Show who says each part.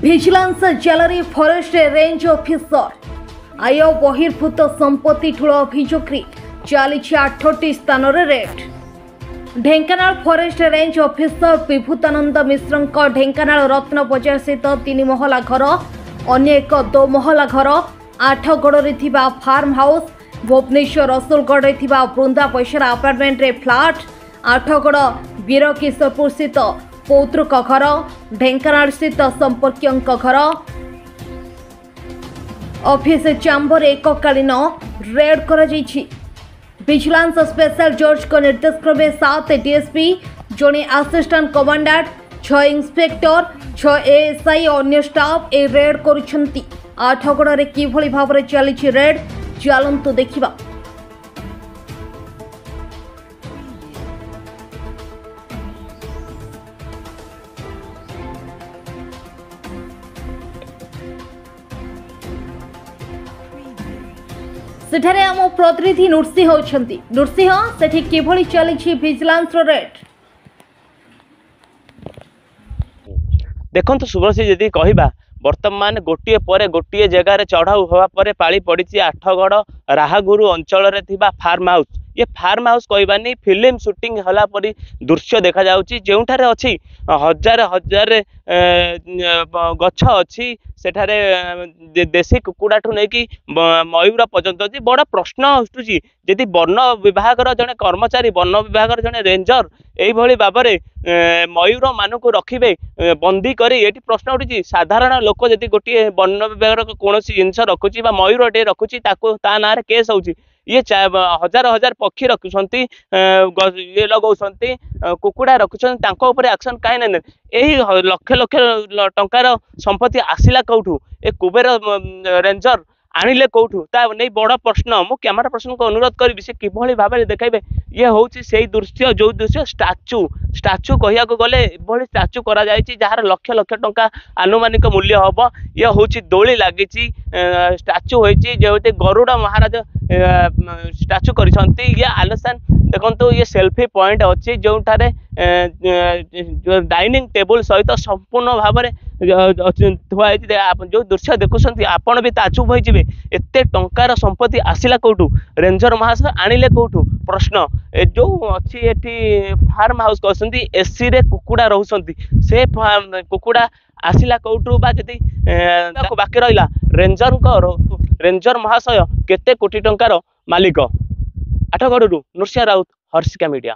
Speaker 1: Vigilance জেলার ফরেस्ट range officer I बहिर्भूत संपत्ति ठूल अभियोग चली 8टी स्थान raid. Dhenkanal forest range officer Bibhutananda Mishra Dhenkanal रत्न बजार स्थित 3 महला घर अन्य एक 2 महला घर Athgarh farm house Bhubaneswar Rasulgarh Brinda पैसरा apartment रे फ्लाट आठगड़ वीरकिशोरपुर स्थित पौतृक घर ढेंकानाल स्थित संपर्कियों घर ऑफिस चैम्बर एककालीन रेड कर विजिलेंस स्पेशल जज को निर्देश क्रमे 7 डीएसपी जड़े असिस्टेंट कमांडेंट 6 इंस्पेक्टर 6 एएसआई अन्य स्टाफ ए रेड करुछंती। आठगड़ रे किभली भाव में चली रेड चलंतु देखिबा। सेठारे आम प्रतिनिधि नृसिंह होछंती। नृसिंह सेठी किभली चली विजिलेंस रेड
Speaker 2: देखो शुभश्री जदि कहवा वर्तमान गोटे पर गोटे जगार चढ़ाऊ हवा पर पाली पड़ी आठगड़ राहागुरु अंचल फार्म हाउस। ये फार्म हाउस कहबानी फिल्म शूटिंग हला परी दृश्य देखा जाउची जोठारे अछि हजार हजार गछ अछि सेठारे देशी कुकुड़ा ठू नहीं मयूर पर्यंत बड़ा प्रश्न उठुची यदि वन विभाग जड़े कर्मचारी वन विभाग जड़े रेंजर यही भाव में मयूर मानक रखिबे बंदी करी ये प्रश्न उठी। साधारण लोक जदि गोटे वन विभाग कौन जिनस रखुची मयूर टे रखुची ता ना केस होची ये हजार हजार पक्षी रखुंट ये लगाउछंती कुकुड़ा रखुंट एक्शन कहीं ना यही लक्ष लक्ष टंकार संपत्ति आसिला कौठू ए कुबेर रेंजर आनिले कौठू ता नहीं बड़ प्रश्न। मु कैमरा पर्सन को अनुरोध करी से किभली भाव में देखाइबे ये होची से दृश्य जो दृश्य स्टाच्यू कहिया को गले एभली स्टाच्यू करा जायछि जहार लक्ष लक्ष टंका आनुमानिक मूल्य हबो। ये होची दोली लागिछि स्टाच्यू होईछि जेते गरुड़ महाराज स्टाच्यू करिसंती। ये आलोचन देखंतु ये सेल्फी पॉइंट अच्छी जो डाइनिंग टेबल सहित संपूर्ण भाव में थुआई जो दृश्य देखुं आपण भी ताजुब होइजिबे एते टंकार संपत्ति आसिला कौटू रेंजर महाशय आनिले कौटू प्रश्न जो अच्छी एटी फार्म हाउस कहते एसी रे कुकुड़ा रोचंती से कुकुड़ा आसिला कौटू बा जदि बाकी रहिला रेंजर महाशय केते कोटी टंकार मालिक। आठगड़ू नृसिंह राउत हर्षिका मीडिया।